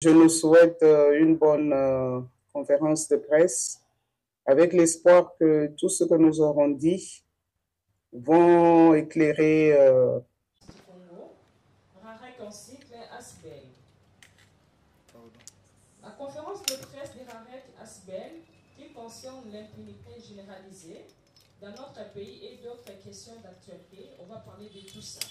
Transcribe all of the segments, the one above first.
Je nous souhaite une bonne conférence de presse avec l'espoir que tout ce que nous aurons dit vont éclairer du Congo, Rarek en cycle Asbel. La conférence de presse de Rarek Asbel qui concerne l'impunité généralisée dans notre pays et d'autres questions d'actualité, on va parler de tout ça.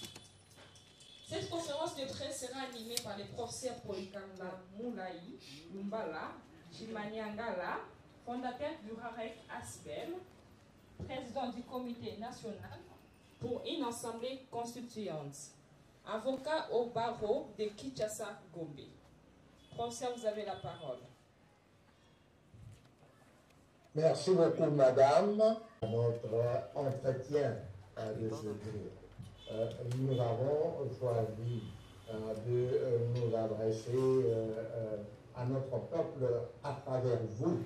Cette conférence de presse sera animée par les professeurs Polikanga Moulaï Lumbala, Jimani Angala, fondateur du Rarek Asbel, président du comité national pour une assemblée constituante, avocat au barreau de Kinshasa Gombe. Professeur, vous avez la parole. Merci beaucoup, madame. Notre entretien de ce jour. Nous avons choisi de nous adresser à notre peuple à travers vous,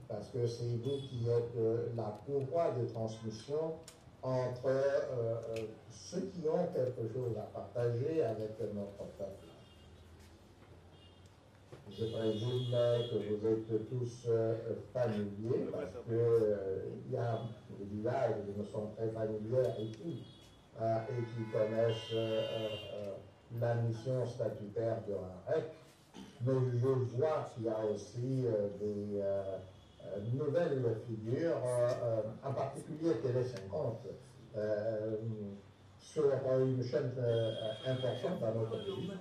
parce que c'est vous qui êtes la courroie de transmission entre ceux qui ont quelque chose à partager avec notre peuple. Je présume que vous êtes tous familiers, parce qu'il y a des villages qui me sont très familiers ici et qui connaissent la mission statutaire de RAREC. Mais je vois qu'il y a aussi des nouvelles figures, en particulier Télé 50, sur une chaîne importante dans notre pays,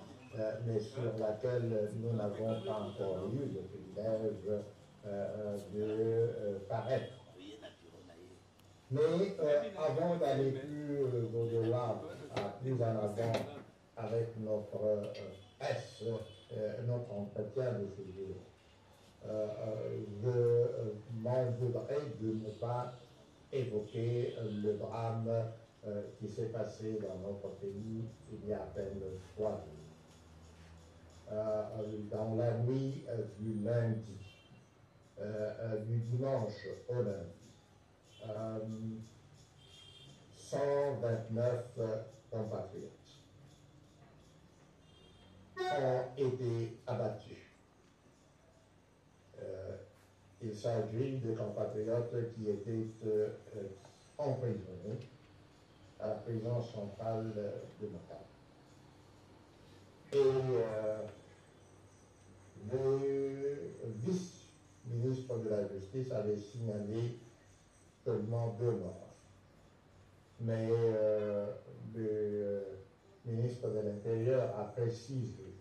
mais sur laquelle nous n'avons pas encore eu le privilège de paraître. Mais avant d'aller plus au-delà, plus en avant avec notre presse, notre entretien de ce jour, je m'en voudrais de ne pas évoquer le drame qui s'est passé dans notre pays il y a à peine 3 jours. Dans la nuit du lundi, du dimanche au lundi, 129 compatriotes ont été abattus. Il s'agit de compatriotes qui étaient emprisonnés à la prison centrale de Makala. Et le vice-ministre de la Justice avait signalé seulement 2 morts. Mais le ministre de l'Intérieur a précisé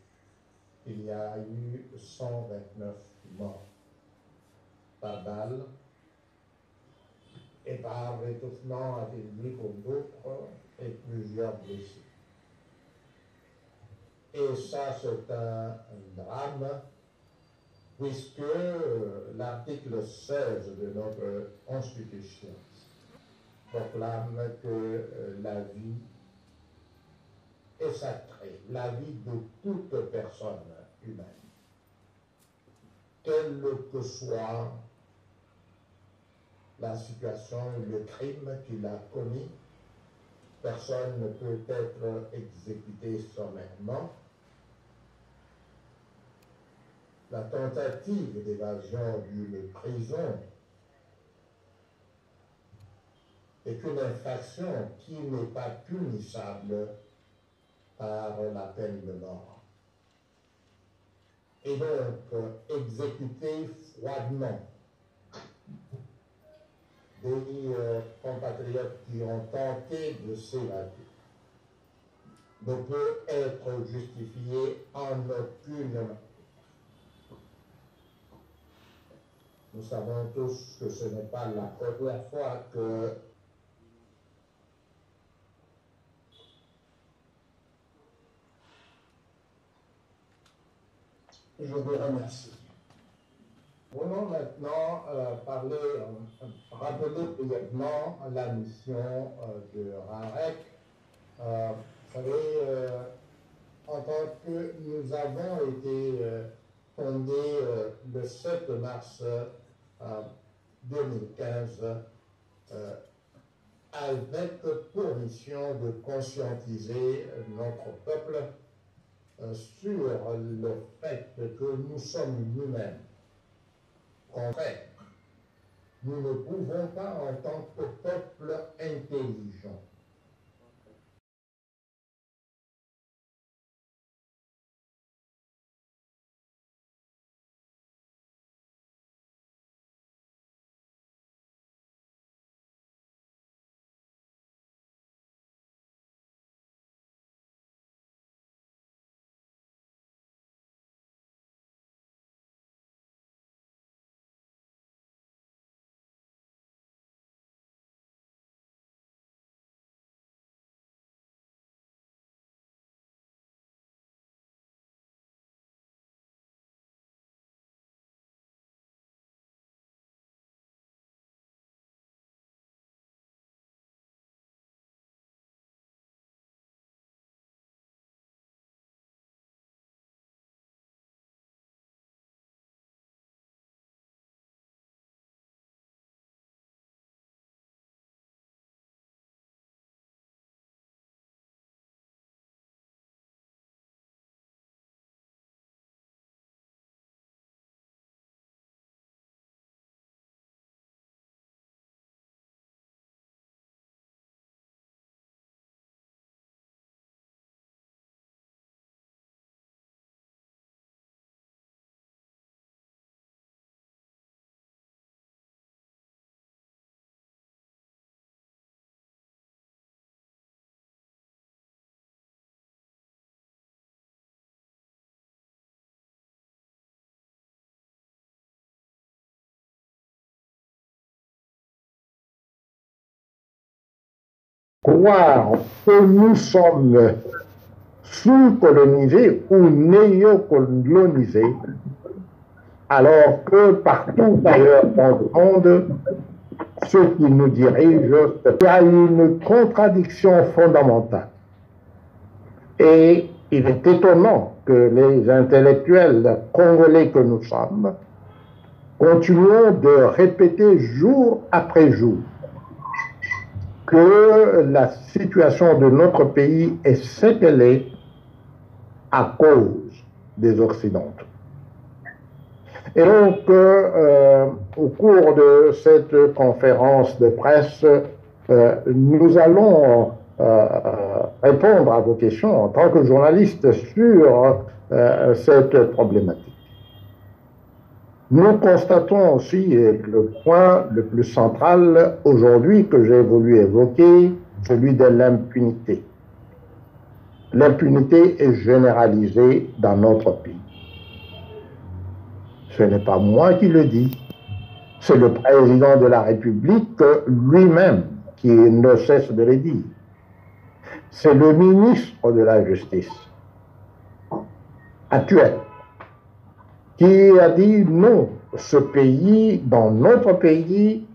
qu'il y a eu 129 morts par balle et par étouffement, a-t-il dit, pour d'autres, et plusieurs blessés. Et ça, c'est un drame, puisque l'article 16 de notre Constitution proclame que la vie est sacrée, la vie de toute personne humaine, quelle que soit la situation, le crime qu'il a commis. Personne ne peut être exécuté sommairement. La tentative d'évasion d'une prison est une infraction qui n'est pas punissable par la peine de mort. Et donc, exécuter froidement des compatriotes qui ont tenté de s'évader ne peut être justifié en aucune manière. Nous savons tous que ce n'est pas la première fois que je vous remercie. Voulons maintenant rappeler brièvement la mission de RAREC. Vous savez, en tant que nous avons été fondés le 7 mars 2015 avec pour mission de conscientiser notre peuple sur le fait que nous sommes nous-mêmes. En fait, nous ne pouvons pas, en tant que peuple intelligent, croire que nous sommes sous-colonisés ou néo-colonisés, alors que partout ailleurs dans le monde, ceux qui nous dirigent, il y a une contradiction fondamentale. Et il est étonnant que les intellectuels congolais que nous sommes continuons de répéter jour après jour que la situation de notre pays est séquelée à cause des Occidentaux. Et donc, au cours de cette conférence de presse, nous allons répondre à vos questions en tant que journalistes sur cette problématique. Nous constatons aussi, et le point le plus central aujourd'hui que j'ai voulu évoquer, celui de l'impunité. L'impunité est généralisée dans notre pays. Ce n'est pas moi qui le dis, c'est le président de la République lui-même qui ne cesse de le dire. C'est le ministre de la Justice actuel qui a dit non, ce pays, dans notre pays,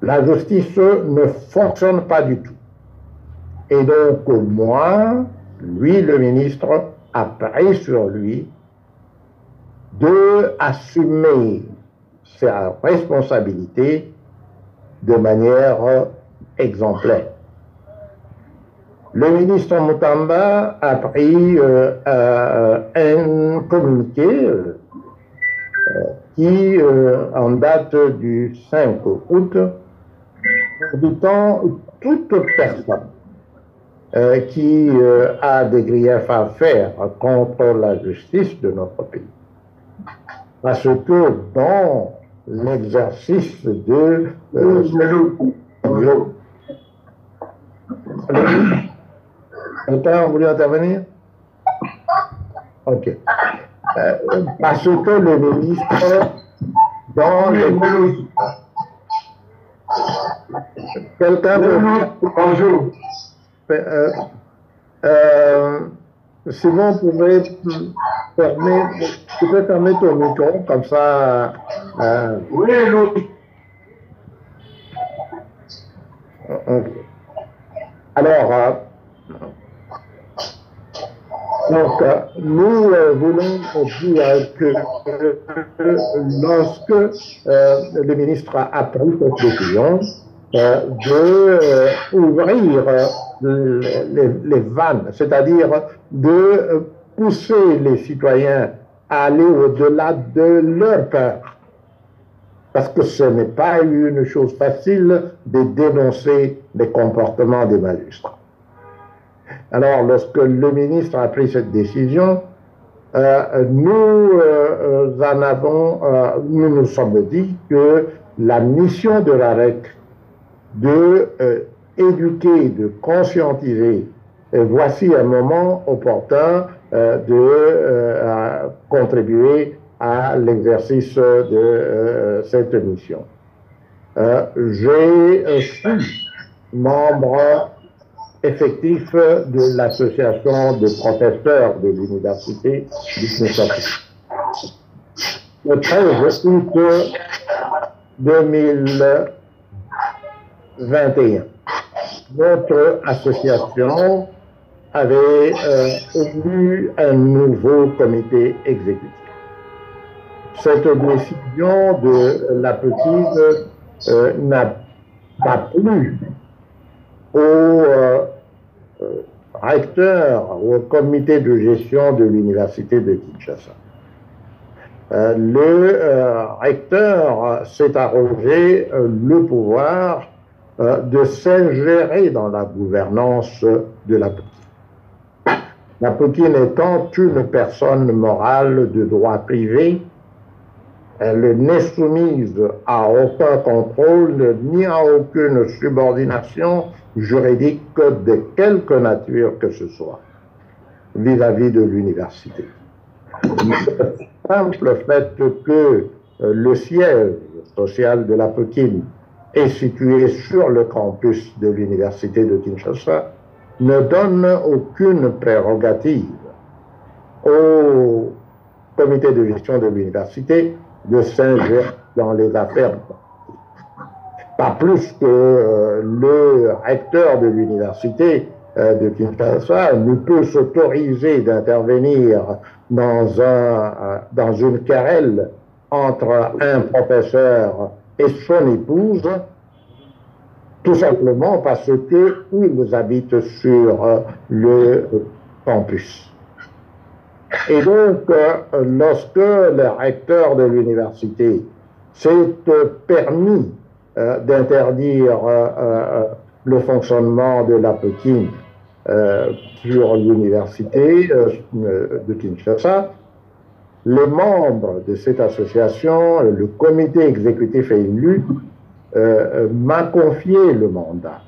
la justice ne fonctionne pas du tout. Et donc, moi, lui, le ministre, a pris sur lui d'assumer sa responsabilité de manière exemplaire. Le ministre Mutamba a pris un communiqué qui, en date du 5 août, invitant toute personne qui a des griefs à faire contre la justice de notre pays. Parce que dans l'exercice de... Quelqu'un a voulu intervenir? Ok. Parce que le ministre, dans le... Quelqu'un veut... Bonjour. Sinon, vous pouvez fermer ton micro, comme ça... Oui, oui. Okay. Alors, donc, nous voulons dire que lorsque le ministre a pris cette décision d'ouvrir les vannes, c'est-à-dire de pousser les citoyens à aller au-delà de leur peur. Parce que ce n'est pas une chose facile de dénoncer les comportements des magistrats. Alors, lorsque le ministre a pris cette décision, nous nous sommes dit que la mission de la REC de éduquer, de conscientiser, voici un moment opportun de contribuer à l'exercice de cette mission. Je suis membre effectif de l'association de professeurs de l'université du Kinshasa. Le 13 août 2021, notre association avait élu un nouveau comité exécutif. Cette décision de la petite n'a pas plu au recteur, au comité de gestion de l'université de Kinshasa. Le recteur s'est arrogé le pouvoir de s'ingérer dans la gouvernance de la petite. La petite étant une personne morale de droit privé, elle n'est soumise à aucun contrôle ni à aucune subordination juridique de quelque nature que ce soit vis-à-vis de l'université. Le simple fait que le siège social de la Pékin est situé sur le campus de l'université de Kinshasa ne donne aucune prérogative au comité de gestion de l'université de s'ingérer dans les affaires. Pas plus que le recteur de l'université de Kinshasa ne peut s'autoriser d'intervenir dans une querelle entre un professeur et son épouse, tout simplement parce qu'ils habitent sur le campus. Et donc, lorsque le recteur de l'université s'est permis d'interdire le fonctionnement de la Pékin sur l'université de Kinshasa, les membres de cette association, le comité exécutif élu, m'a confié le mandat,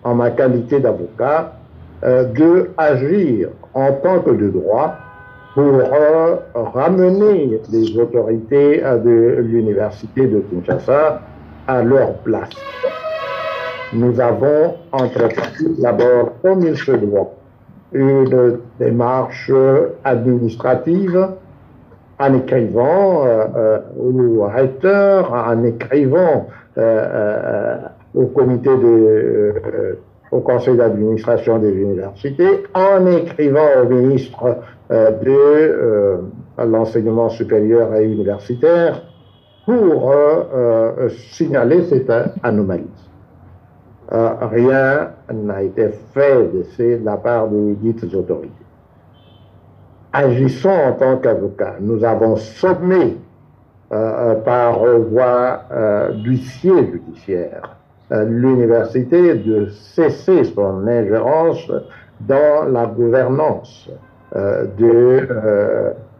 en ma qualité d'avocat, de agir en tant que de droit pour ramener les autorités de l'université de Kinshasa à leur place. Nous avons entrepris d'abord, comme il se doit, une démarche administrative en écrivant au recteur, en écrivant au comité au conseil d'administration des universités, en écrivant au ministre de l'enseignement supérieur et universitaire pour signaler cette anomalie. Rien n'a été fait de la part des dites autorités. Agissons en tant qu'avocats. Nous avons sommé par voie d'huissier judiciaire l'université de cesser son ingérence dans la gouvernance de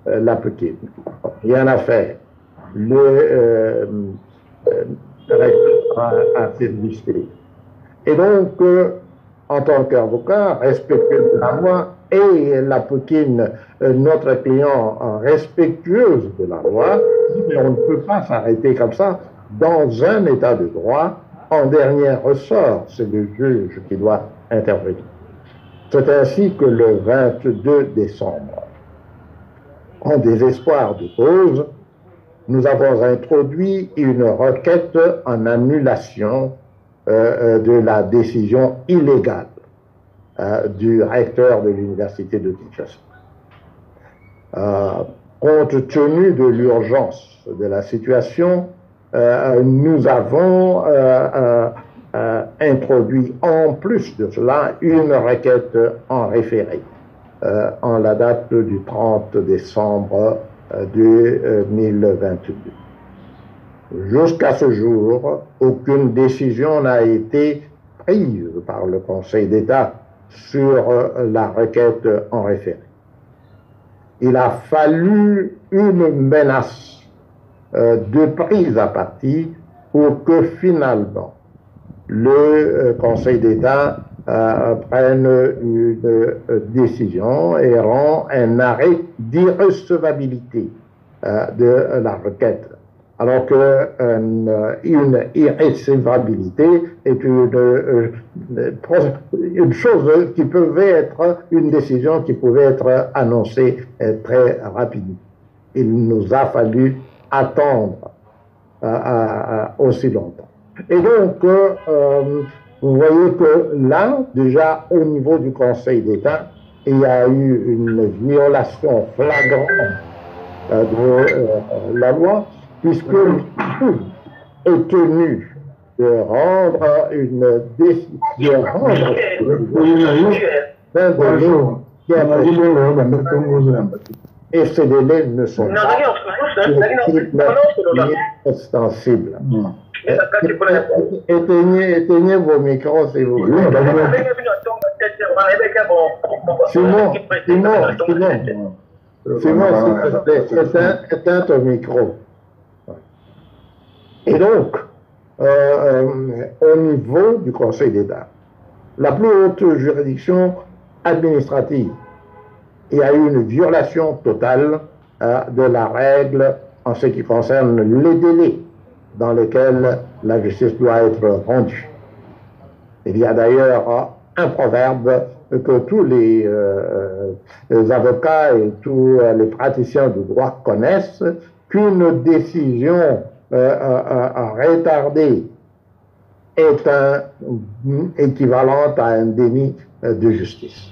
la Pékin. Rien à faire. Le recteur a fait visiter. Et donc, en tant qu'avocat, respectueux de la loi, et la Pékin, notre client respectueuse de la loi, mais on ne peut pas s'arrêter comme ça dans un état de droit. En dernier ressort, c'est le juge qui doit intervenir. C'est ainsi que le 22 décembre, en désespoir de cause, nous avons introduit une requête en annulation de la décision illégale du recteur de l'université de Kinshasa. Compte tenu de l'urgence de la situation, nous avons introduit en plus de cela une requête en référé en la date du 30 décembre 2022. Jusqu'à ce jour, aucune décision n'a été prise par le Conseil d'État sur la requête en référé. Il a fallu une menace de prise à partie pour que finalement le Conseil d'État prenne une décision et rend un arrêt d'irrecevabilité de la requête. Alors qu'une irrecevabilité est une chose qui pouvait être, une décision qui pouvait être annoncée très rapidement. Il nous a fallu attendre aussi longtemps. Et donc, vous voyez que là, déjà au niveau du Conseil d'État, il y a eu une violation flagrante de la loi, puisque le juge est tenu de rendre une décision, et ces délais ne sont pas extensibles. Éteignez vos micros, s'il vous plaît. Simon, éteins ton micro. Et donc, au niveau du Conseil d'État, la plus haute juridiction administrative, il y a eu une violation totale de la règle en ce qui concerne les délais dans lesquels la justice doit être rendue. Il y a d'ailleurs un proverbe que tous les avocats et tous les praticiens du droit connaissent, qu'une décision retardée est équivalente à un déni de justice.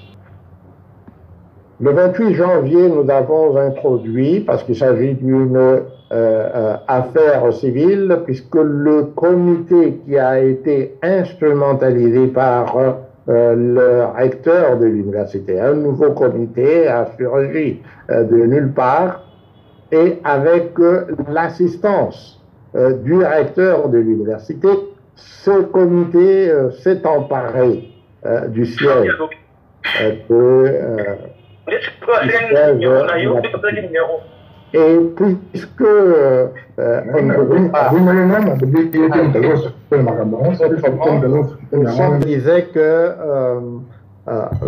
Le 28 janvier, nous avons introduit, parce qu'il s'agit d'une affaire civile, puisque le comité qui a été instrumentalisé par le recteur de l'université, un nouveau comité a surgi de nulle part, et avec l'assistance du recteur de l'université, ce comité s'est emparé du siège et puisque on disait que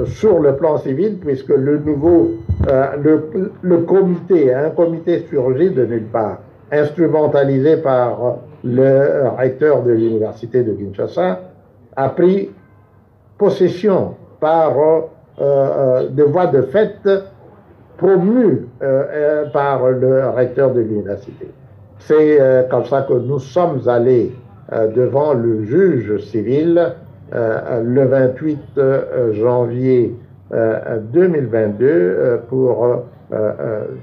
sur le plan civil, puisque le nouveau le comité, un comité surgit de nulle part, instrumentalisé par le recteur de l'université de Kinshasa, a pris possession par de voies de fait promues par le recteur de l'université. C'est comme ça que nous sommes allés devant le juge civil le 28 janvier 2022 pour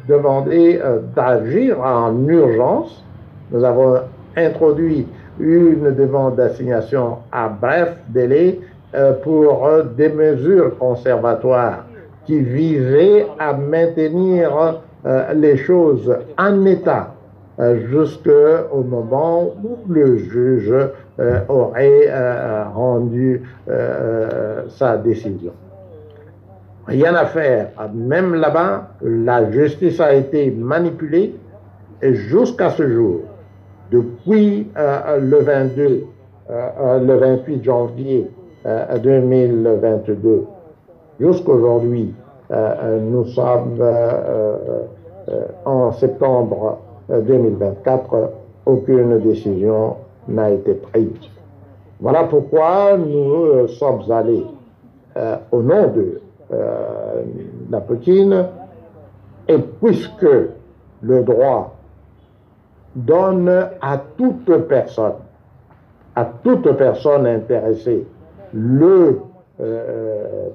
demander d'agir en urgence. Nous avons introduit une demande d'assignation à bref délai pour des mesures conservatoires qui visaient à maintenir les choses en état jusqu'au moment où le juge aurait rendu sa décision. Rien à faire. Même là-bas, la justice a été manipulée et jusqu'à ce jour, depuis le 28 janvier 2022 jusqu'aujourd'hui, nous sommes en septembre 2024, aucune décision n'a été prise. Voilà pourquoi nous sommes allés au nom de la Poutine, et puisque le droit donne à toute personne intéressée le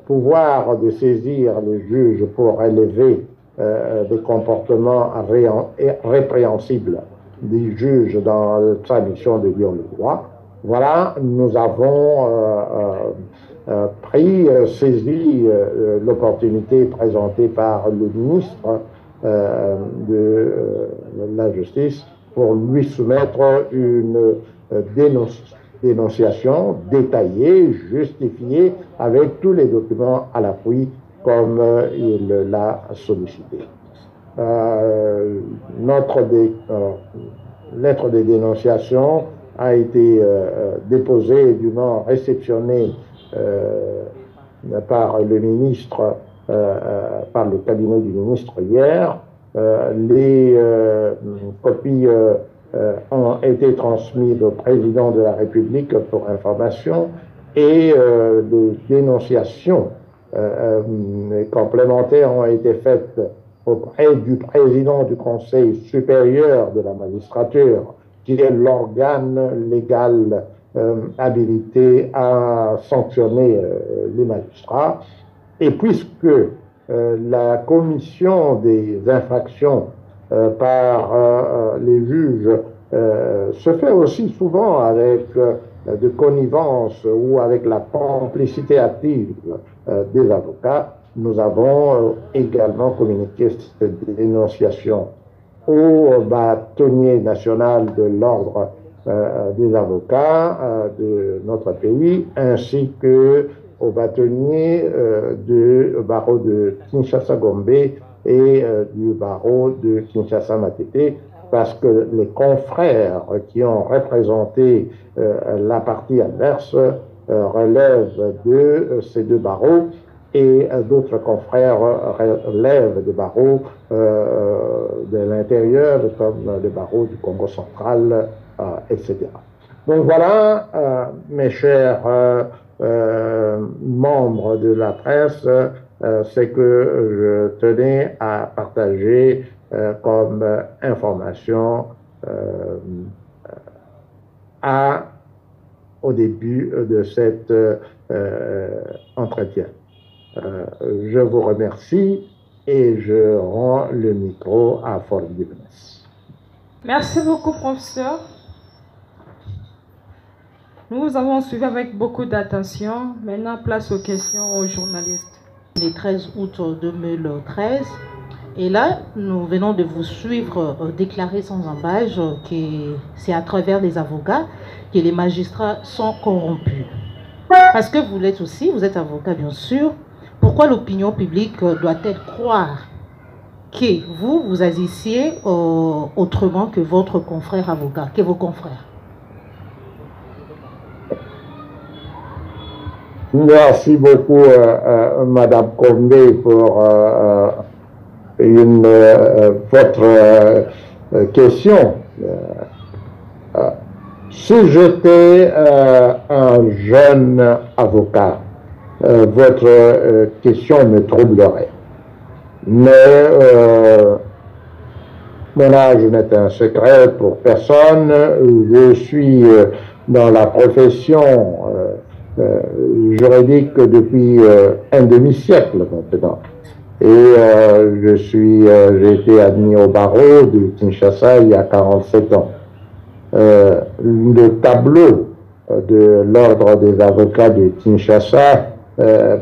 pouvoir de saisir le juge pour élever des comportements répréhensibles des juges dans sa mission de dire le droit, voilà, nous avons saisi l'opportunité présentée par le ministre de la Justice pour lui soumettre une dénonciation détaillée, justifiée, avec tous les documents à l'appui, comme il l'a sollicité. Notre lettre de dénonciation a été déposée et dûment réceptionnée par le ministre, par le cabinet du ministre hier. Les copies ont été transmises au président de la République pour information et des dénonciations complémentaires ont été faites auprès du président du Conseil supérieur de la magistrature, qui est l'organe légal habilité à sanctionner les magistrats. Et puisque la commission des infractions par les juges se fait aussi souvent avec de connivence ou avec la complicité active des avocats, nous avons également communiqué cette dénonciation au bâtonnier national de l'ordre des avocats de notre pays, ainsi que au bâtonnier du barreau de Kinshasa-Gombe et du barreau de Kinshasa-Matete, parce que les confrères qui ont représenté la partie adverse relèvent de ces deux barreaux, et d'autres confrères relèvent des barreaux de l'intérieur, comme le barreau du Congo central, etc. Donc voilà, mes chers membres de la presse, c'est que je tenais à partager comme information au début de cet entretien. Je vous remercie et je rends le micro à Fort Gibbons. Merci beaucoup, professeur. Nous vous avons suivi avec beaucoup d'attention. Maintenant, place aux questions aux journalistes. Le 13 août 2013. Et là, nous venons de vous suivre déclarer sans embâche que c'est à travers les avocats que les magistrats sont corrompus. Parce que vous l'êtes aussi, vous êtes avocat bien sûr. Pourquoi l'opinion publique doit-elle croire que vous agissiez autrement que votre confrère avocat, que vos confrères? Merci beaucoup, Madame Combe, pour votre question. Si j'étais un jeune avocat, votre question me troublerait. Mais mon âge n'est un secret pour personne. Je suis dans la profession juridique depuis un demi-siècle maintenant. Et j'ai été admis au barreau de Kinshasa il y a 47 ans. Le tableau de l'ordre des avocats de Kinshasa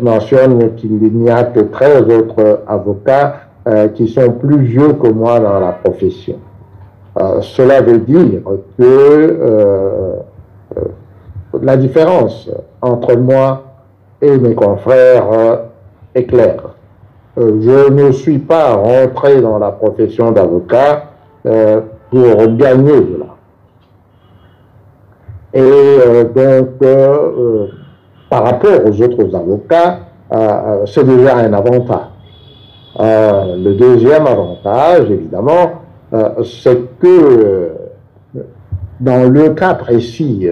mentionne qu'il n'y a que 13 autres avocats qui sont plus vieux que moi dans la profession. Cela veut dire que la différence entre moi et mes confrères est claire. Je ne suis pas rentré dans la profession d'avocat pour gagner de l'argent. Et donc, par rapport aux autres avocats, c'est déjà un avantage. Le deuxième avantage, évidemment, c'est que dans le cas précis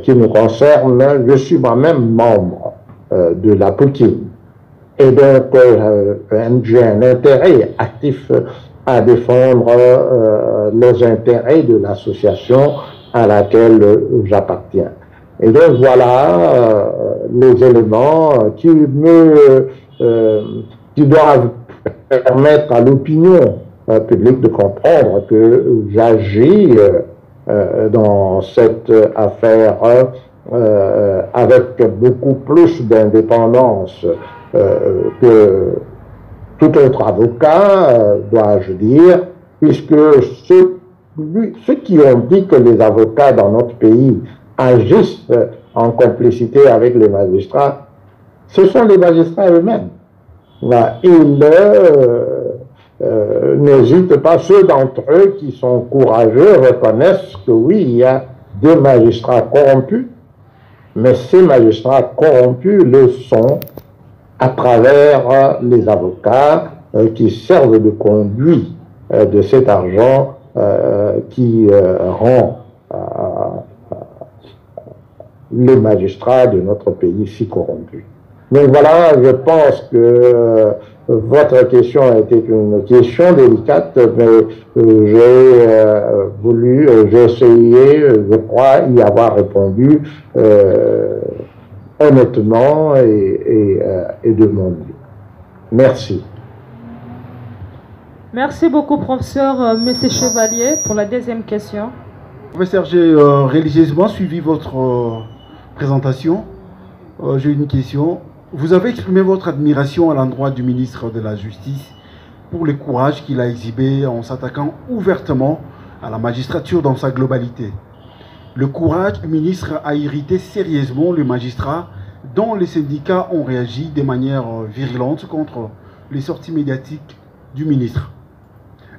qui nous concerne, je suis moi-même membre de la Poutine. Et donc, j'ai un intérêt actif à défendre les intérêts de l'association à laquelle j'appartiens. Et donc, voilà les éléments qui doivent permettre à l'opinion publique de comprendre que j'agis dans cette affaire avec beaucoup plus d'indépendance que tout autre avocat, dois-je dire, puisque ceux qui ont dit que les avocats dans notre pays agissent en complicité avec les magistrats, ce sont les magistrats eux-mêmes. Ils n'hésitent pas, ceux d'entre eux qui sont courageux reconnaissent que oui, il y a des magistrats corrompus, mais ces magistrats corrompus le sont à travers les avocats qui servent de conduit de cet argent qui rend les magistrats de notre pays si corrompus. Donc voilà, je pense que votre question a été une question délicate, mais j'ai essayé, je crois, y avoir répondu honnêtement et de mon mieux. Merci. Merci beaucoup, professeur Monsieur Chevalier, pour la deuxième question. Professeur, j'ai religieusement suivi votre présentation. J'ai une question. Vous avez exprimé votre admiration à l'endroit du ministre de la Justice pour le courage qu'il a exhibé en s'attaquant ouvertement à la magistrature dans sa globalité. Le courage du ministre a irrité sérieusement le magistrat dont les syndicats ont réagi de manière virulente contre les sorties médiatiques du ministre.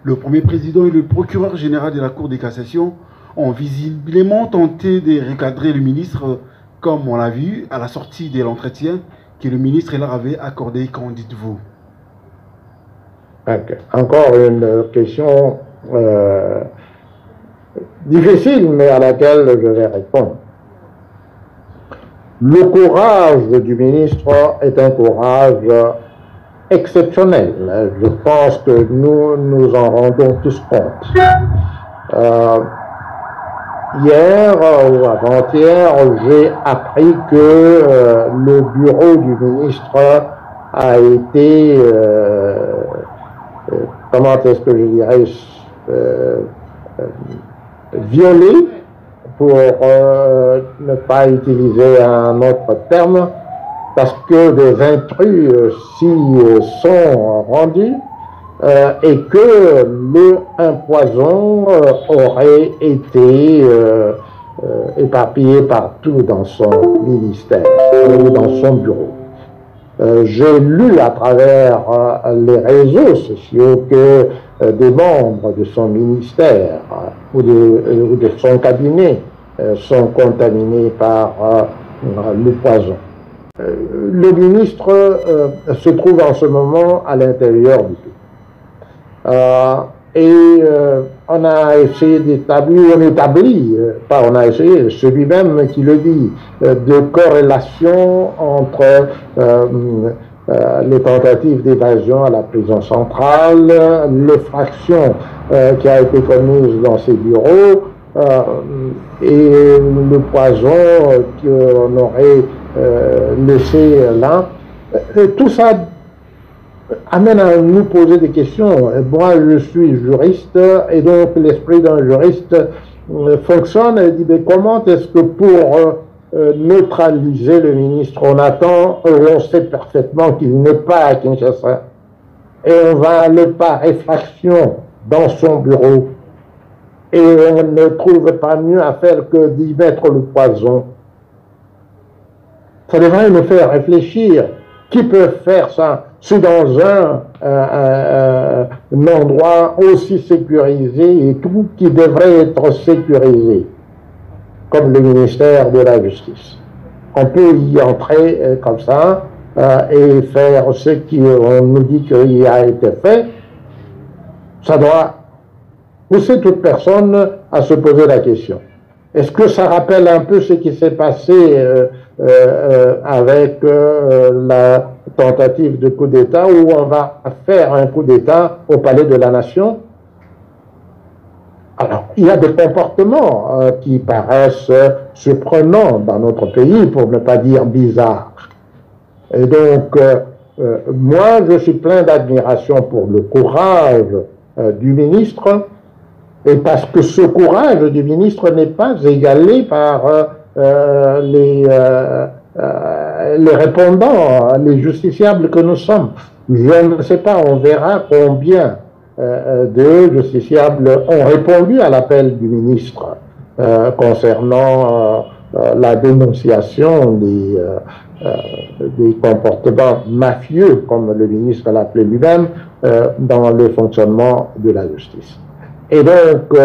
Le premier président et le procureur général de la Cour de cassation ont visiblement tenté de recadrer le ministre, comme on l'a vu à la sortie de l'entretien que le ministre leur avait accordé. Qu'en dites-vous? Okay. Encore une question difficile, mais à laquelle je vais répondre. Le courage du ministre est un courage exceptionnel. Je pense que nous nous en rendons tous compte. Hier ou avant-hier, j'ai appris que le bureau du ministre a été, comment est-ce que je dirais, violé, pour ne pas utiliser un autre terme, parce que des intrus s'y sont rendus et que un poison aurait été éparpillé partout dans son ministère ou dans son bureau. J'ai lu à travers les réseaux sociaux que des membres de son ministère ou de son cabinet sont contaminés par le poison. Le ministre se trouve en ce moment à l'intérieur du pays. On a essayé d'établir, c'est lui-même qui le dit, de corrélation entre les tentatives d'évasion à la prison centrale, l'effraction qui a été commise dans ses bureaux et le poison qu'on aurait laissé là. Tout ça amène à nous poser des questions. Moi, je suis juriste et donc l'esprit d'un juriste fonctionne et dit, mais comment est-ce que pour neutraliser le ministre, on sait parfaitement qu'il n'est pas à Kinshasa et on va aller par effraction dans son bureau et on ne trouve pas mieux à faire que d'y mettre le poison. Ça devrait nous faire réfléchir. Qui peut faire ça? C'est dans un endroit aussi sécurisé et tout qui devrait être sécurisé, comme le ministère de la Justice. On peut y entrer comme ça et faire ce qu'on nous dit qu'il a été fait. Ça doit pousser toute personne à se poser la question. Est-ce que ça rappelle un peu ce qui s'est passé avec la tentative de coup d'État où on va faire un coup d'État au Palais de la Nation? Alors, il y a des comportements qui paraissent surprenants dans notre pays, pour ne pas dire bizarres. Et donc, moi, je suis plein d'admiration pour le courage du ministre Et parce que ce courage du ministre n'est pas égalé par les répondants, les justiciables que nous sommes. Je ne sais pas, on verra combien de justiciables ont répondu à l'appel du ministre concernant la dénonciation des comportements mafieux, comme le ministre l'a appelé lui-même, dans le fonctionnement de la justice. Et donc,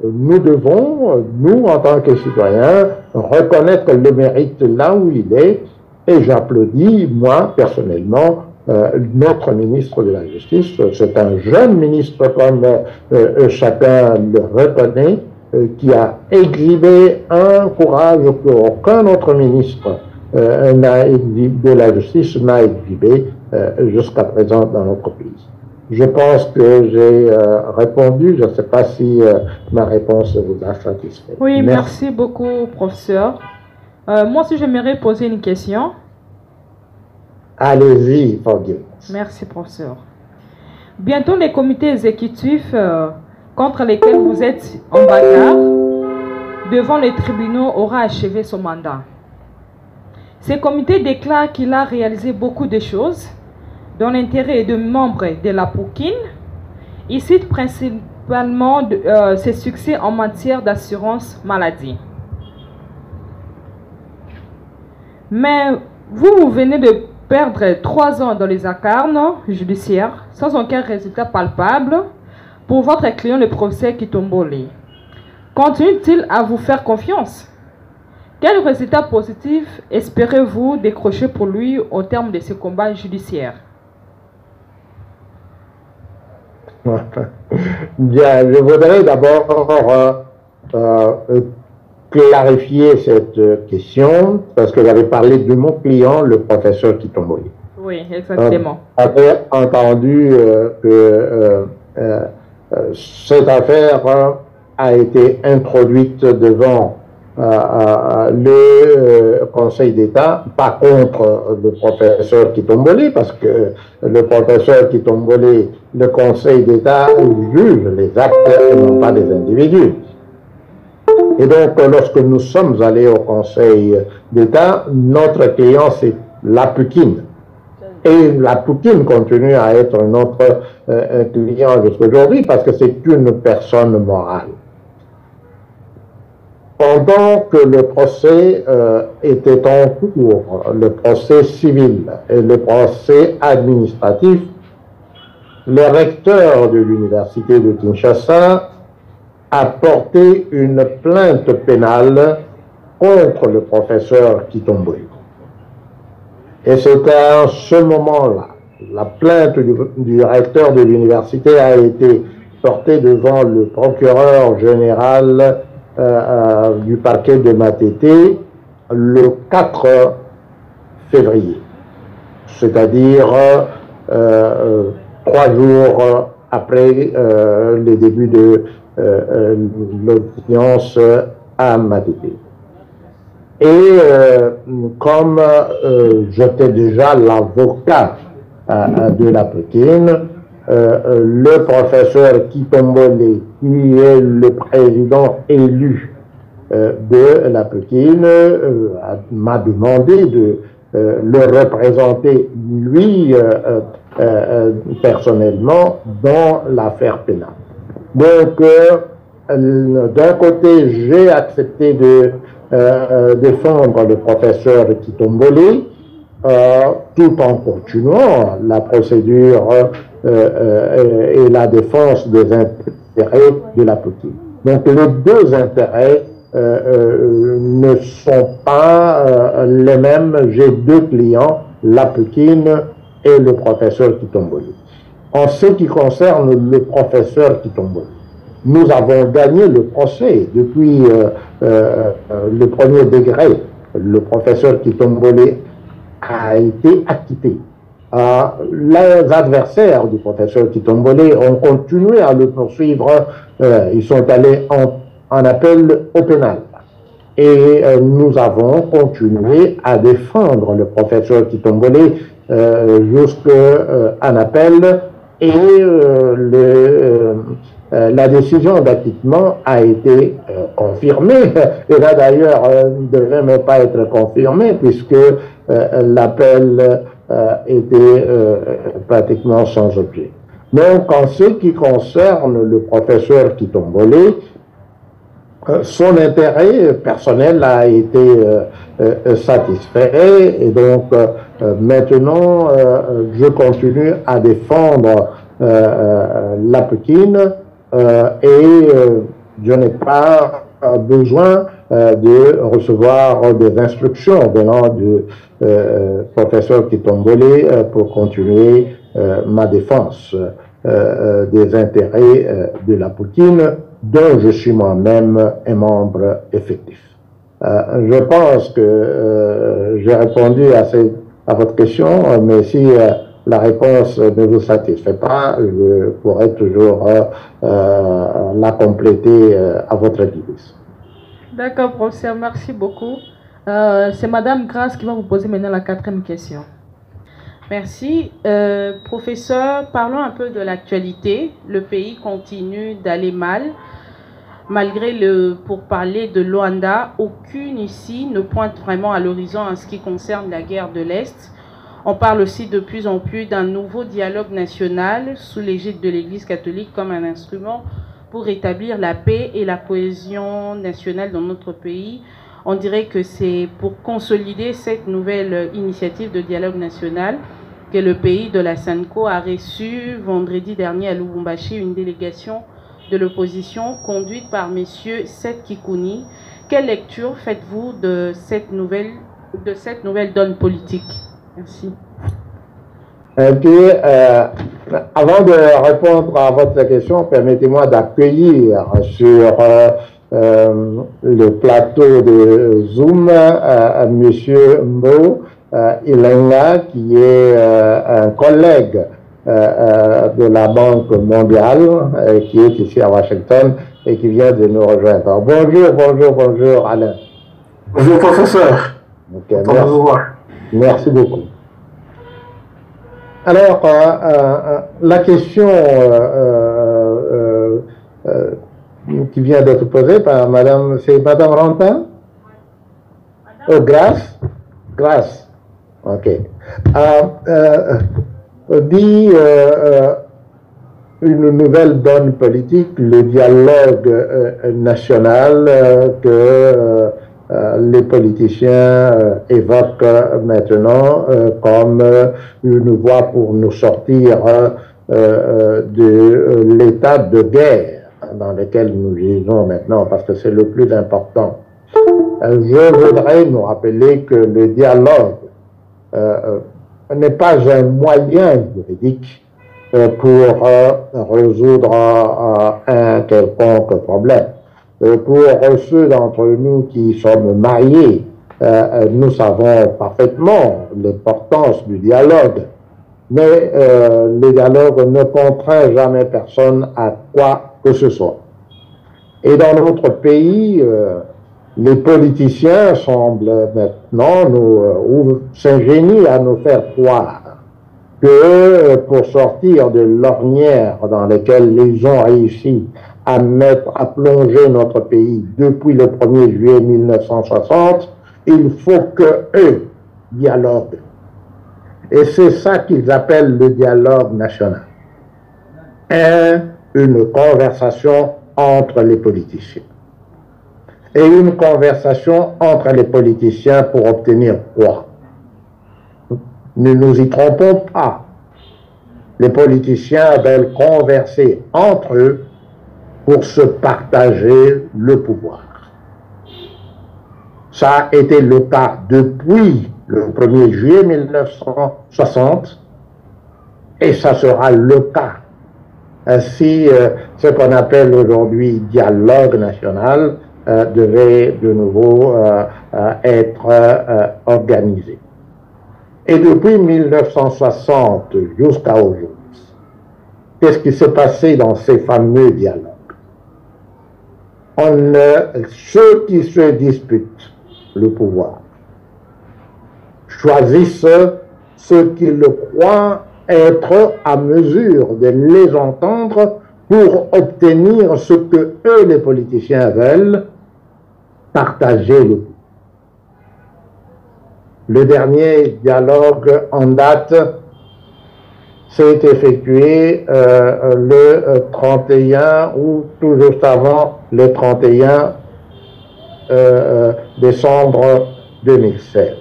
nous devons, nous, en tant que citoyens, reconnaître le mérite là où il est, et j'applaudis, moi, personnellement, notre ministre de la Justice. C'est un jeune ministre, comme chacun le reconnaît, qui a exhibé un courage qu'aucun autre ministre de la Justice n'a exhibé jusqu'à présent dans notre pays. Je pense que j'ai répondu. Je ne sais pas si ma réponse vous a satisfait. Oui, merci beaucoup, professeur. Moi aussi, j'aimerais poser une question. Allez-y, Fabien. Merci, professeur. Bientôt, les comités exécutifs contre lesquels vous êtes en bagarre devant les tribunaux aura achevé son mandat. Ces comités déclarent qu'il a réalisé beaucoup de choses dans l'intérêt de membres de la Poukine. Il cite principalement ses succès en matière d'assurance maladie. Mais vous venez de perdre 3 ans dans les incarnes judiciaires sans aucun résultat palpable pour votre client, le professeur Kitombole. Continue-t-il à vous faire confiance? Quel résultat positif espérez-vous décrocher pour lui au terme de ce combat judiciaire? Bien, je voudrais d'abord clarifier cette question, parce que j'avais parlé de mon client, le professeur Kitombole. Oui, exactement. J'avais entendu que cette affaire a été introduite devant le Conseil d'État, pas contre le professeur Kitombole, parce que le professeur Kitombole, le Conseil d'État juge les actes et non pas des individus. Et donc, lorsque nous sommes allés au Conseil d'État, notre client, c'est la Poukine. Et la Poukine continue à être notre client jusqu'aujourd'hui parce que c'est une personne morale. Pendant que le procès était en cours, le procès civil et le procès administratif, le recteur de l'université de Kinshasa a porté une plainte pénale contre le professeur Kitombole. Et c'est à ce moment-là, la plainte du recteur de l'université a été portée devant le procureur général du parquet de Matete le 4 février, c'est-à-dire 3 jours après le début de l'audience à Matete. Et comme j'étais déjà l'avocat de la Poukine, le professeur Kitombole, qui est le président élu de la Poukine, m'a demandé de le représenter, lui, personnellement, dans l'affaire pénale. Donc, d'un côté, j'ai accepté de défendre le professeur Kitombole, tout en continuant la procédure et la défense des intérêts de la Poukine. Donc les deux intérêts ne sont pas les mêmes. J'ai deux clients, la Poukine et le professeur Kitombole. En ce qui concerne le professeur Kitombole, nous avons gagné le procès depuis le premier degré. Le professeur Kitombole a été acquitté. Les adversaires du professeur Kitombole ont continué à le poursuivre. Ils sont allés en appel au pénal. Et nous avons continué à défendre le professeur Kitombole jusqu'en appel. Et la décision d'acquittement a été confirmée. Et là, d'ailleurs, ne devait même pas être confirmée puisque l'appel était pratiquement sans objet. Donc, en ce qui concerne le professeur Kitongole, son intérêt personnel a été satisfait et donc maintenant je continue à défendre la Pékin et je n'ai pas besoin de recevoir des instructions venant du professeur Kitongole pour continuer ma défense des intérêts de la Pékin, dont je suis moi-même un membre effectif. Je pense que j'ai répondu à votre question, mais si la réponse ne vous satisfait pas, je pourrai toujours la compléter à votre guise. D'accord, professeur, merci beaucoup. C'est Madame Grace qui va vous poser maintenant la 4e question. Merci. Professeur, parlons un peu de l'actualité. Le pays continue d'aller mal. Malgré le pourparler de Luanda, aucune ici ne pointe vraiment à l'horizon en ce qui concerne la guerre de l'Est. On parle aussi de plus en plus d'un nouveau dialogue national sous l'égide de l'Église catholique comme un instrument pour rétablir la paix et la cohésion nationale dans notre pays. On dirait que c'est pour consolider cette nouvelle initiative de dialogue national que le pays de la SANCO a reçu vendredi dernier à Lubumbashi une délégation de l'opposition conduite par messieurs Seth Kikouni. Quelle lecture faites-vous de cette nouvelle donne politique? Merci. Avant de répondre à votre question, permettez-moi d'accueillir sur le plateau de Zoom monsieur Mbo Ilenga, qui est un collègue de la Banque mondiale, qui est ici à Washington et qui vient de nous rejoindre. Bonjour Alain. Bonjour professeur. Okay, merci beaucoup. Alors, la question qui vient d'être posée par Madame, c'est Madame Rantin? Grâce. Ok. Dit une nouvelle donne politique, le dialogue national que les politiciens évoquent maintenant comme une voie pour nous sortir de l'état de guerre dans lequel nous vivons maintenant, parce que c'est le plus important. Je voudrais nous rappeler que le dialogue n'est pas un moyen juridique pour résoudre un quelconque problème. Pour ceux d'entre nous qui sommes mariés, nous savons parfaitement l'importance du dialogue, mais le dialogue ne contraint jamais personne à quoi que ce soit. Et dans notre pays, les politiciens semblent maintenant s'ingénier à nous faire croire que pour sortir de l'ornière dans laquelle ils ont réussi à plonger notre pays depuis le 1er juillet 1960, il faut qu'eux dialoguent. Et c'est ça qu'ils appellent le dialogue national. Une conversation entre les politiciens. Et une conversation entre les politiciens pour obtenir quoi? Ne nous y trompons pas. Les politiciens veulent converser entre eux pour se partager le pouvoir. Ça a été le cas depuis le 1er juillet 1960 et ça sera le cas si ce qu'on appelle aujourd'hui dialogue national devait de nouveau être organisé. Et depuis 1960 jusqu'à aujourd'hui, qu'est-ce qui s'est passé dans ces fameux dialogues? Ceux qui se disputent le pouvoir choisissent ceux qui le croient être à mesure de les entendre pour obtenir ce que eux, les politiciens, veulent, partager le pouvoir. Le dernier dialogue en date s'est effectué le 31 ou tout juste avant le 31 décembre 2016.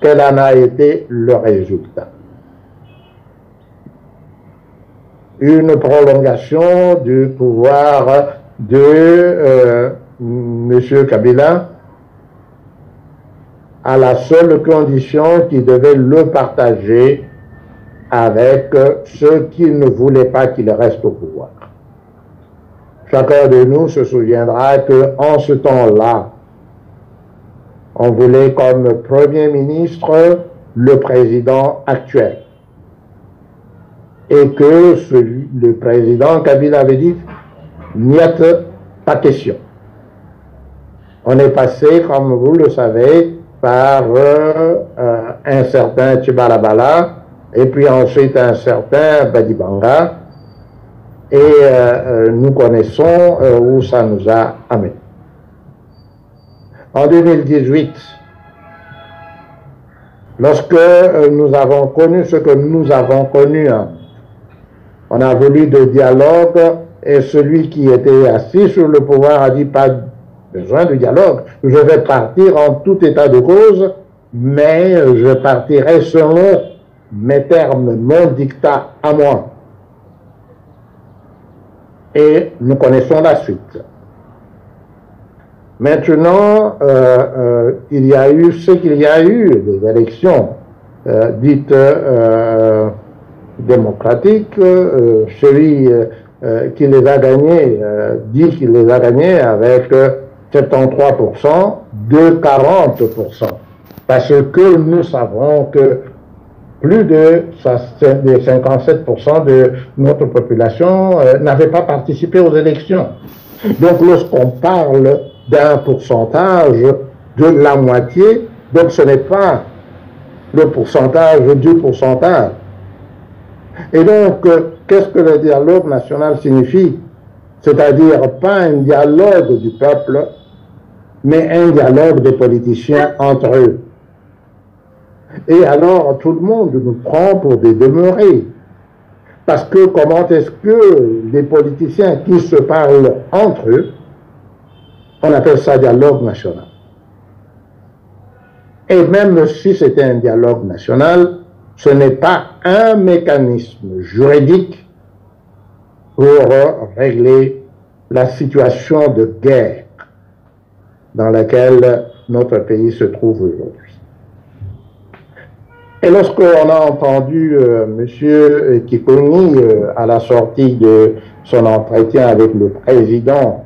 Quel en a été le résultat? Une prolongation du pouvoir de M. Kabila à la seule condition qu'il devait le partager avec ceux qui ne voulaient pas qu'il reste au pouvoir. Chacun de nous se souviendra qu'en ce temps-là, on voulait comme Premier ministre le président actuel. Et que le président Kabila avait dit, n'y a pas question. On est passé, comme vous le savez, par un certain Tchibalabala, et puis ensuite un certain Badibanga, et nous connaissons où ça nous a amené. En 2018, lorsque nous avons connu ce que nous avons connu, on a voulu de dialogue, et celui qui était assis sur le pouvoir a dit pas besoin de dialogue, je vais partir en tout état de cause, mais je partirai selon mes termes, mon dictat à moi. Et nous connaissons la suite. Maintenant, il y a eu ce qu'il y a eu, des élections dites démocratiques. Celui qui les a gagnées dit qu'il les a gagnées avec 73% de 40%. Parce que nous savons que plus de 57% de notre population n'avait pas participé aux élections. Donc lorsqu'on parle d'un pourcentage de la moitié, donc ce n'est pas le pourcentage du pourcentage. Et donc, qu'est-ce que le dialogue national signifie? C'est-à-dire pas un dialogue du peuple, mais un dialogue des politiciens entre eux. Et alors, tout le monde nous prend pour des demeurés. Parce que comment est-ce que les politiciens qui se parlent entre eux, on appelle ça dialogue national. Et même si c'était un dialogue national, ce n'est pas un mécanisme juridique pour régler la situation de guerre dans laquelle notre pays se trouve aujourd'hui. Et lorsqu'on a entendu M. Kikuni à la sortie de son entretien avec le président,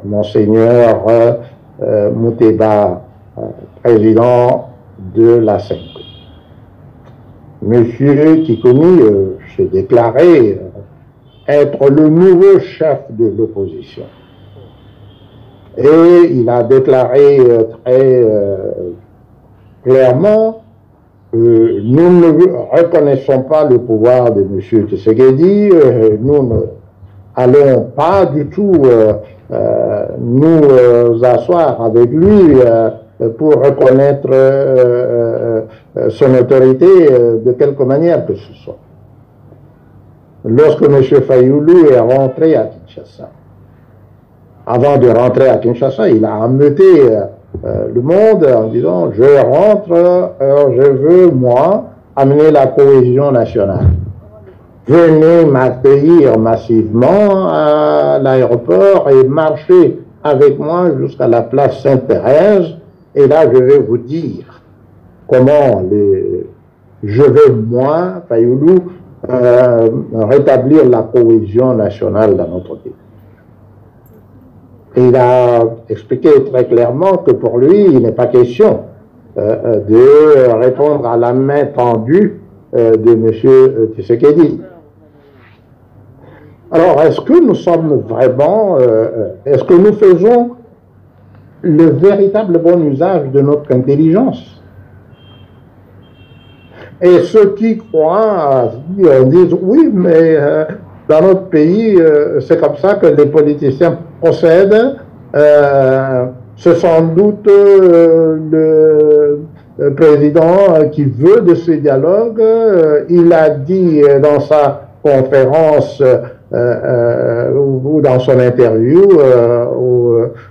Monseigneur Mouteba, président de la CENCO, M. Kikuni s'est déclaré être le nouveau chef de l'opposition. Et il a déclaré très clairement nous ne reconnaissons pas le pouvoir de M. Tshisekedi, nous ne allons pas du tout nous asseoir avec lui pour reconnaître son autorité de quelque manière que ce soit. Lorsque M. Fayoulou est rentré à Kinshasa, avant de rentrer à Kinshasa, il a ameuté le monde en disant je rentre, je veux moi amener la cohésion nationale. Venez m'accueillir massivement à l'aéroport et marcher avec moi jusqu'à la place Sainte-Thérèse et là je vais vous dire comment je vais moi, Fayoulou, rétablir la cohésion nationale dans notre pays. Il a expliqué très clairement que pour lui, il n'est pas question de répondre à la main tendue de M. Tshisekedi. Alors, est-ce que nous sommes vraiment, est-ce que nous faisons le véritable bon usage de notre intelligence? Et ceux qui croient disent oui, mais dans notre pays, c'est comme ça que les politiciens procèdent. C'est sans doute le président qui veut de ce dialogue. Il a dit dans sa conférence ou dans son interview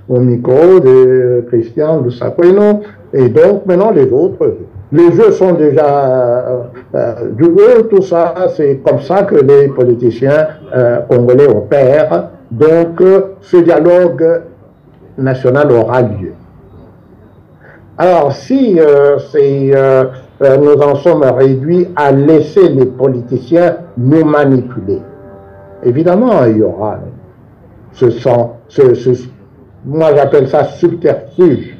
au micro de Christian Lussakweno, et donc maintenant les autres. Les jeux sont déjà joués, tout ça, c'est comme ça que les politiciens congolais opèrent. Donc, ce dialogue national aura lieu. Alors, si nous en sommes réduits à laisser les politiciens nous manipuler, évidemment, il y aura moi j'appelle ça subterfuge.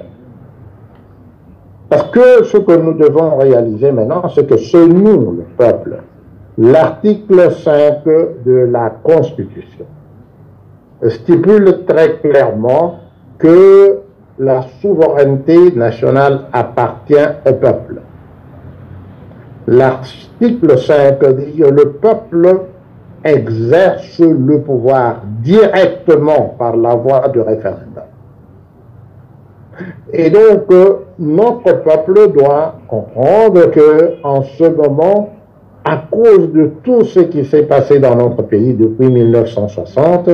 Parce que ce que nous devons réaliser maintenant, c'est que c'est nous, le peuple. L'article 5 de la Constitution stipule très clairement que la souveraineté nationale appartient au peuple. L'article 5 dit que le peuple exerce le pouvoir directement par la voie du référendum. Et donc, notre peuple doit comprendre qu'en ce moment, à cause de tout ce qui s'est passé dans notre pays depuis 1960,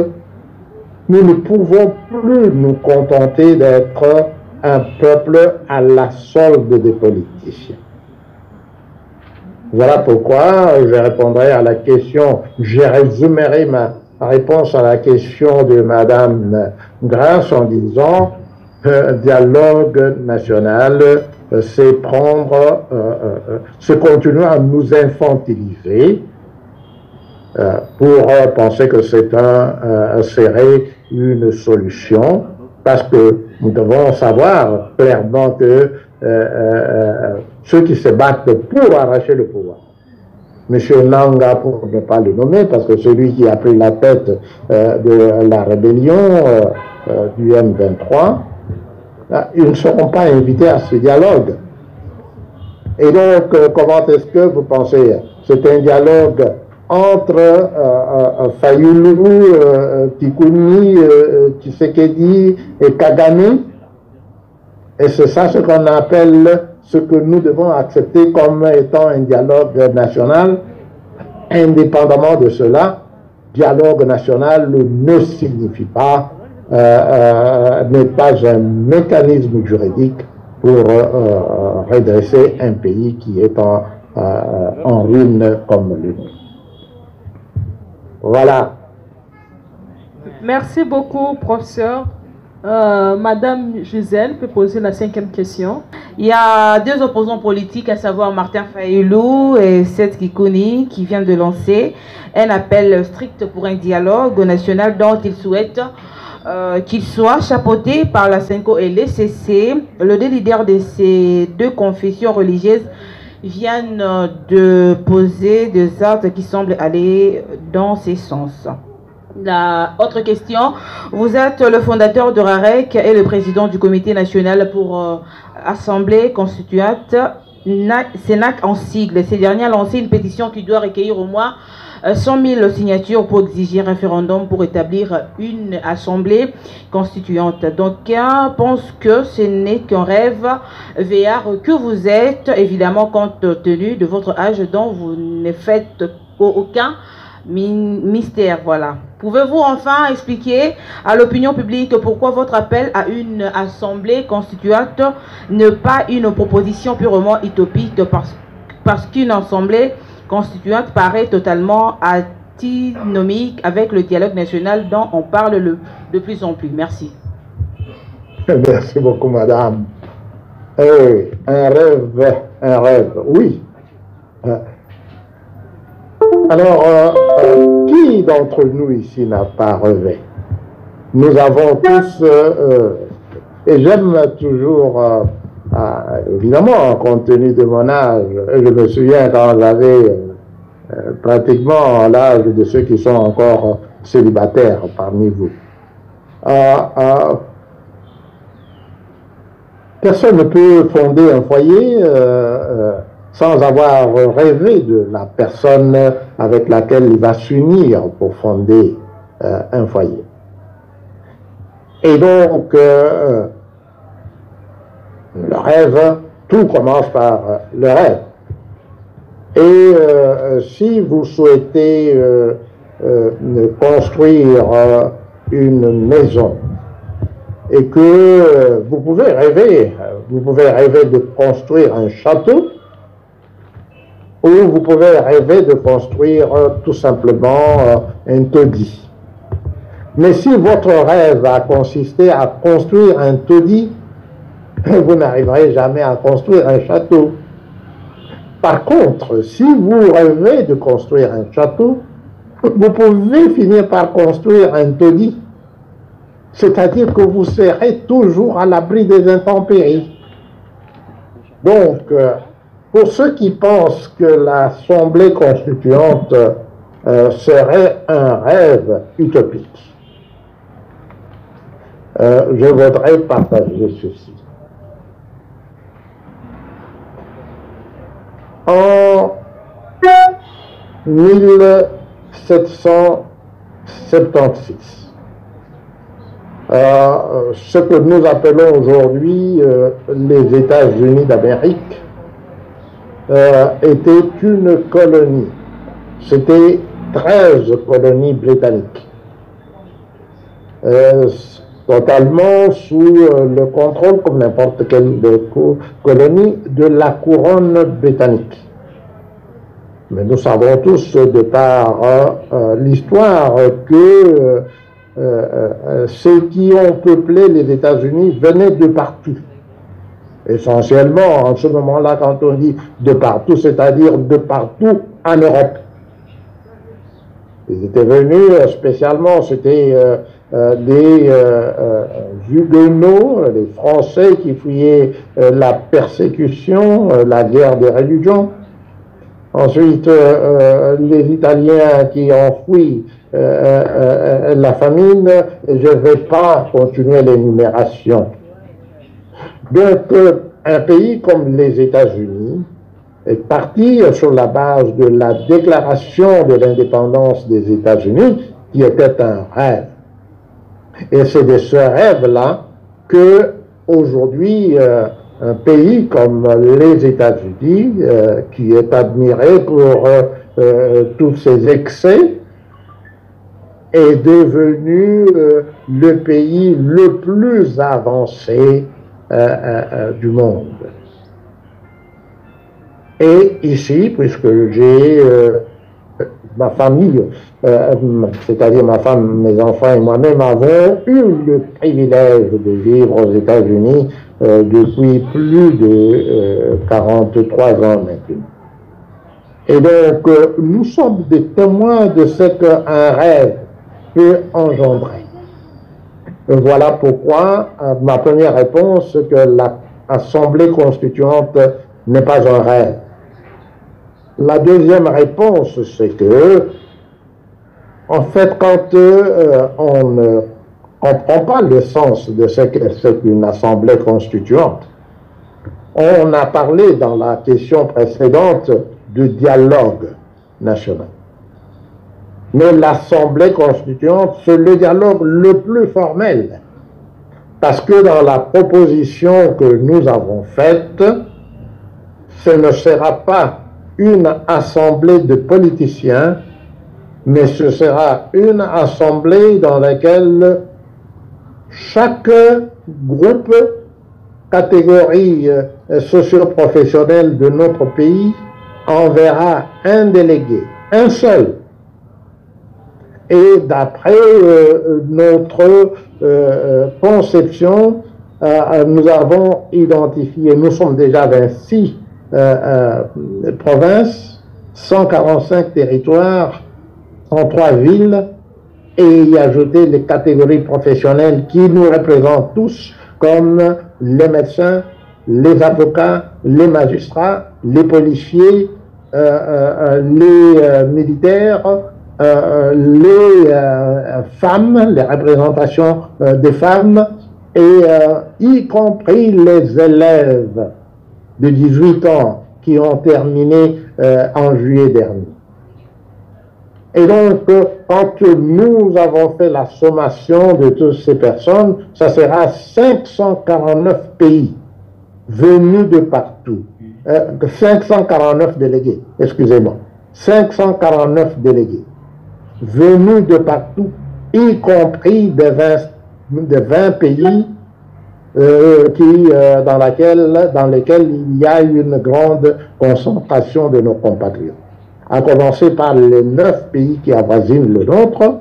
nous ne pouvons plus nous contenter d'être un peuple à la solde des politiciens. Voilà pourquoi je répondrai à la question, je résumerai ma réponse à la question de Madame Grasse en disant dialogue national, c'est c'est continuer à nous infantiliser pour penser que serait une solution, parce que nous devons savoir clairement que ceux qui se battent pour arracher le pouvoir, M. Nanga, pour ne pas le nommer, parce que celui qui a pris la tête de la rébellion du M23, ils ne seront pas invités à ce dialogue. Et donc, comment est-ce que vous pensez? C'est un dialogue entre Fayulu, Tikuni, Tshisekedi et Kagame. Et c'est ça ce qu'on appelle, ce que nous devons accepter comme étant un dialogue national. Indépendamment de cela, dialogue national ne signifie pas n'est pas un mécanisme juridique pour redresser un pays qui est en ruine comme le nôtre. Voilà. Merci beaucoup, professeur. Madame Gisèle peut poser la 5e question. Il y a deux opposants politiques, à savoir Martin Fayulu et Seth Kikuni, qui vient de lancer un appel strict pour un dialogue national dont ils souhaitent qu'il soit chapeauté par la Senko et l'ECC. Les deux leaders de ces deux confessions religieuses viennent de poser des actes qui semblent aller dans ces sens. La autre question, vous êtes le fondateur de RAREC et le président du comité national pour Assemblée constituante, SENAC en sigle. Ces derniers ont lancé une pétition qui doit recueillir au moins 100 000 signatures pour exiger un référendum pour établir une assemblée constituante. D'aucuns pensent que ce n'est qu'un rêve VR que vous êtes, évidemment compte tenu de votre âge dont vous ne faites aucun mystère. Voilà. Pouvez-vous enfin expliquer à l'opinion publique pourquoi votre appel à une assemblée constituante n'est pas une proposition purement utopique, parce qu'une assemblée constituante paraît totalement antinomique avec le dialogue national dont on parle de plus en plus. Merci. Merci beaucoup, madame. Un rêve, oui. Alors, qui d'entre nous ici n'a pas rêvé? Nous avons tous, et j'aime toujours, évidemment, compte tenu de mon âge, je me souviens quand j'avais pratiquement l'âge de ceux qui sont encore célibataires parmi vous. Personne ne peut fonder un foyer sans avoir rêvé de la personne avec laquelle il va s'unir pour fonder un foyer. Et donc, le rêve, tout commence par le rêve. Et si vous souhaitez construire une maison et que vous pouvez rêver de construire un château, ou vous pouvez rêver de construire tout simplement un taudis. Mais si votre rêve a consisté à construire un taudis, vous n'arriverez jamais à construire un château. Par contre, si vous rêvez de construire un château, vous pouvez finir par construire un taudis. C'est-à-dire que vous serez toujours à l'abri des intempéries. Donc, pour ceux qui pensent que l'Assemblée constituante serait un rêve utopique, je voudrais partager ceci. En 1776, ce que nous appelons aujourd'hui les États-Unis d'Amérique était une colonie. C'était 13 colonies britanniques, totalement sous le contrôle, comme n'importe quelle colonie, de la couronne britannique. Mais nous savons tous, de par l'histoire, que ceux qui ont peuplé les États-Unis venaient de partout. Essentiellement, en ce moment-là, quand on dit de partout, c'est-à-dire de partout en Europe. Ils étaient venus spécialement, c'était des Huguenots, les Français qui fuyaient la persécution, la guerre des religions. Ensuite, les Italiens qui ont fui la famine. Je ne vais pas continuer l'énumération. Donc, un pays comme les États-Unis est parti sur la base de la déclaration de l'indépendance des États-Unis, qui était un rêve. Et c'est de ce rêve-là que, aujourd'hui, un pays comme les États-Unis, qui est admiré pour tous ses excès, est devenu le pays le plus avancé du monde. Et ici, puisque j'ai ma famille, c'est-à-dire ma femme, mes enfants et moi-même avons eu le privilège de vivre aux États-Unis depuis plus de 43 ans maintenant. Et donc, nous sommes des témoins de ce qu'un rêve peut engendrer. Et voilà pourquoi ma première réponse, que l'Assemblée constituante n'est pas un rêve. La deuxième réponse, c'est que, en fait, quand on ne comprend pas le sens de ce qu'est une Assemblée constituante, on a parlé dans la question précédente de dialogue national. Mais l'Assemblée constituante, c'est le dialogue le plus formel. Parce que dans la proposition que nous avons faite, ce ne sera pas une assemblée de politiciens, mais ce sera une assemblée dans laquelle chaque groupe, catégorie socio-professionnelle de notre pays enverra un délégué, un seul. Et d'après notre conception, nous avons identifié, nous sommes déjà 26 provinces, 145 territoires, 103 villes, et y ajouter les catégories professionnelles qui nous représentent tous, comme les médecins, les avocats, les magistrats, les policiers, les militaires, les femmes, les représentations des femmes, et y compris les élèves de 18 ans qui ont terminé en juillet dernier. Et donc, quand nous avons fait la sommation de toutes ces personnes, ça sera 549 pays venus de partout. 549 délégués, excusez-moi. 549 délégués venus de partout, y compris de 20 pays dans lesquels il y a une grande concentration de nos compatriotes. À commencer par les 9 pays qui avoisinent le nôtre,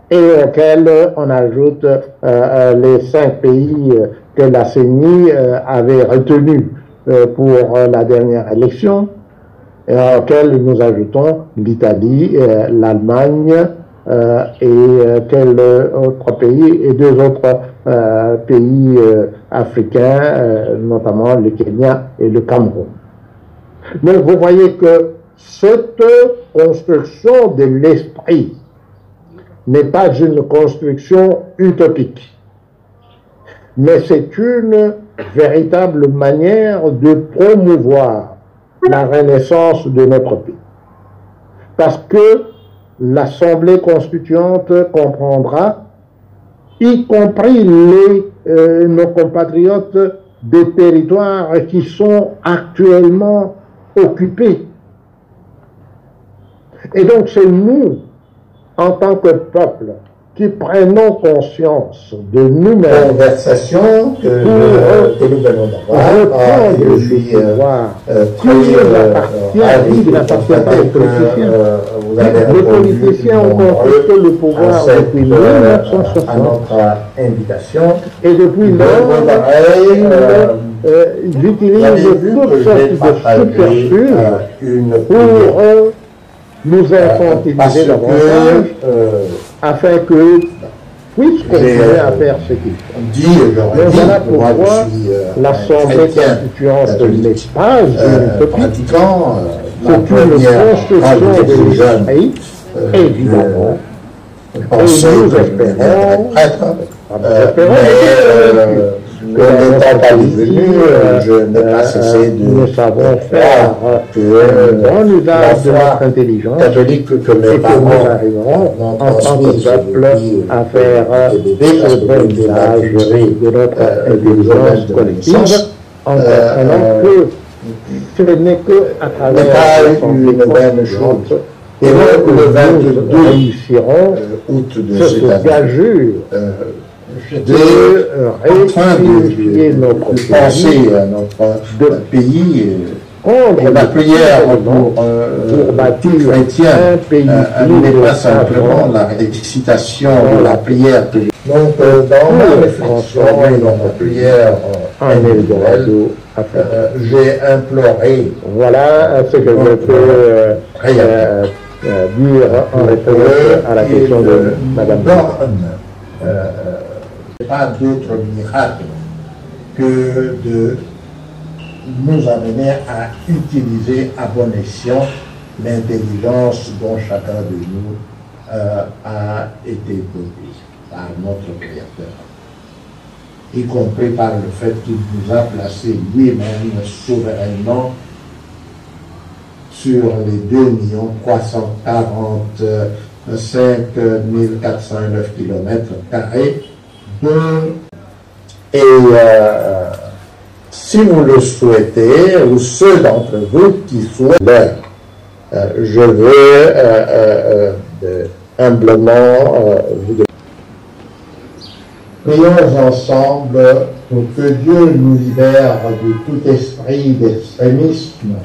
et auxquels on ajoute les 5 pays que la CENI avait retenus pour la dernière élection, et auxquels nous ajoutons l'Italie, l'Allemagne et quel autre pays, et 2 autres pays africains, notamment le Kenya et le Cameroun. Mais vous voyez que cette construction de l'esprit n'est pas une construction utopique, mais c'est une véritable manière de promouvoir la renaissance de notre pays. Parce que l'Assemblée constituante comprendra, y compris nos compatriotes des territoires qui sont actuellement occupés. Et donc c'est nous, en tant que peuple, qui prenons conscience de nous-mêmes. Conversation que nous venons d'avoir, et je suis il n'appartient pas aux politiciens. Les politiciens ont contesté le pouvoir depuis 1960 à notre invitation. Et depuis lors, ils utilisent toutes sortes de subterfuges pour nous infantiliser davantage, afin que puissent continuer à faire ce qu'ils font. Mais voilà pourquoi l'Assemblée constituante n'est pas une utopie, c'est une construction de l'esprit, évidemment. Et nous espérons, le temps pas venu, je n'ai pas cessé de nous savons faire un bon usage de notre intelligence catholique que mes et que parents nous arriverons en tant que peuple à faire un bon usage de notre intelligence collective en comprenant que ce n'est qu'à travers une bonne chose. Et donc le 22 réussirons août de cette cette année, gageure de réunifier notre penser à notre pays, la prière pour bâtir chrétien un pays n'est pas simplement la récitation de la prière. Donc dans ma réflexion et dans ma prière individuelle, j'ai imploré, voilà ce que je peux dire en réponse à la question de Mme pas d'autre miracle que de nous amener à utiliser à bon escient l'intelligence dont chacun de nous a été doté par notre Créateur, y compris par le fait qu'il nous a placés lui-même souverainement sur les 2 345 409 km². Et si vous le souhaitez, ou ceux d'entre vous qui souhaitent, je veux humblement vous demander. Prions ensemble pour que Dieu nous libère de tout esprit d'extrémisme,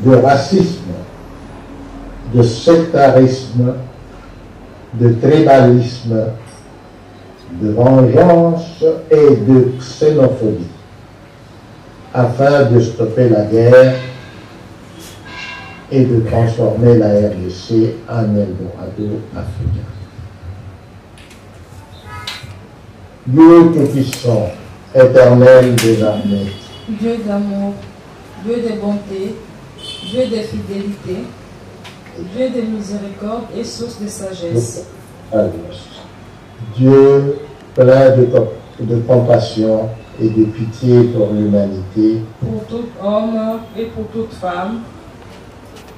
de racisme, de sectarisme, de tribalisme, de vengeance et de xénophobie, afin de stopper la guerre et de transformer la RDC en Eldorado africain. Dieu Tout-Puissant, éternel des armées, Dieu d'amour, Dieu de bonté, Dieu de fidélité, Dieu de miséricorde et source de sagesse. Dieu plein de compassion et de pitié pour l'humanité. Pour tout homme et pour toute femme,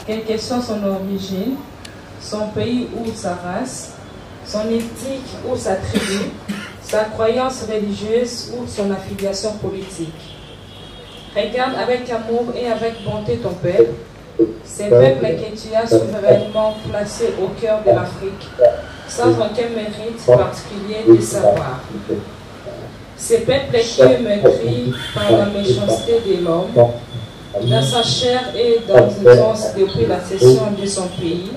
quelle que soit son origine, son pays ou sa race, son éthique ou sa tribu, sa croyance religieuse ou son affiliation politique. Regarde avec amour et avec bonté ton peuple, ces peuples que tu as souverainement placés au cœur de l'Afrique, sans aucun mérite particulier de savoir. Ces peuples qui meurtrissent par la méchanceté de l'homme, dans sa chair et dans l'urgence depuis la cession de son pays,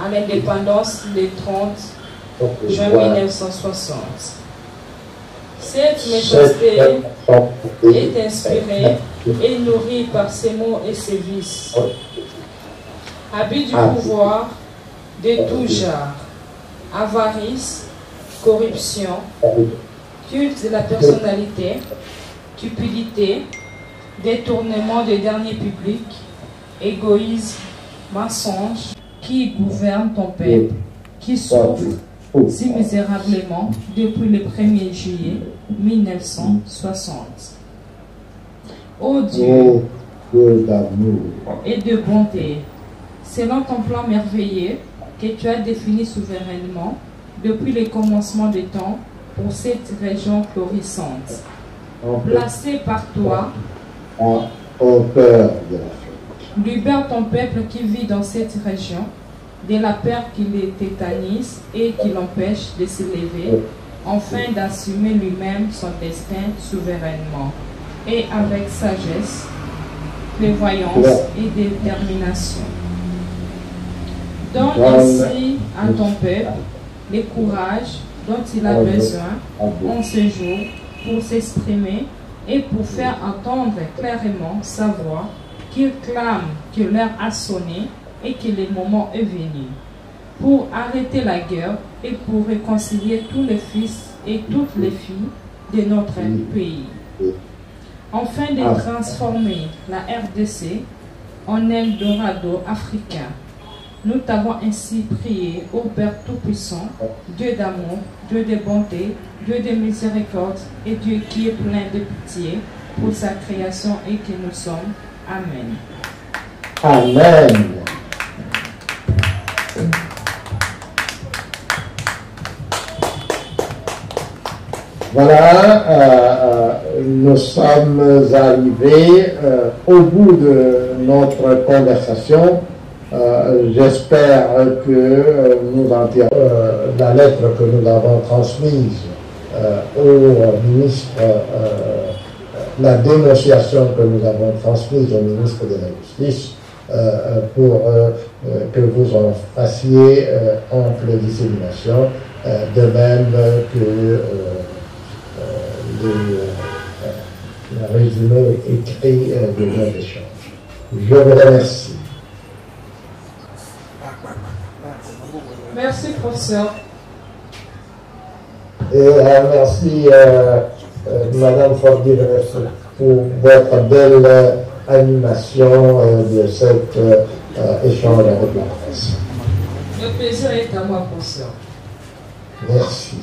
à l'indépendance le 30 juin 1960. Cette méchanceté est inspirée et nourrie par ses maux et ses vices. Abus du pouvoir de tout genre, avarice, corruption, culte de la personnalité, cupidité, détournement des derniers publics, égoïsme, mensonge, qui gouverne ton peuple, qui souffre si misérablement depuis le 1er juillet 1960. Ô Dieu, d'amour et de bonté, selon ton plan merveilleux que tu as défini souverainement depuis le commencement des temps pour cette région florissante, placée par toi au cœur de l'Afrique. Libère ton peuple qui vit dans cette région de la peur qui les tétanise et qui l'empêche de s'élever, afin d'assumer lui-même son destin souverainement et avec sagesse, prévoyance et détermination. Donne ainsi à ton peuple le courage dont il a besoin en ce jour pour s'exprimer et pour faire entendre clairement sa voix, qu'il clame que l'heure a sonné et que le moment est venu, pour arrêter la guerre et pour réconcilier tous les fils et toutes les filles de notre pays, afin de transformer la RDC en Eldorado africain. Nous t'avons ainsi prié, ô Père Tout-Puissant, Dieu d'amour, Dieu de bonté, Dieu de miséricorde et Dieu qui est plein de pitié pour sa création et que nous sommes. Amen. Amen. Voilà, nous sommes arrivés au bout de notre conversation. J'espère que nous enterrons la lettre que nous avons transmise au ministre, la dénonciation que nous avons transmise au ministre de la Justice pour que vous en fassiez ample dissémination, de même que le résumé écrit de nos échanges. Je vous remercie. Merci, professeur. Et merci, Madame Fordier, pour votre belle animation de cet échange avec la presse. Le plaisir est à moi, professeur. Merci.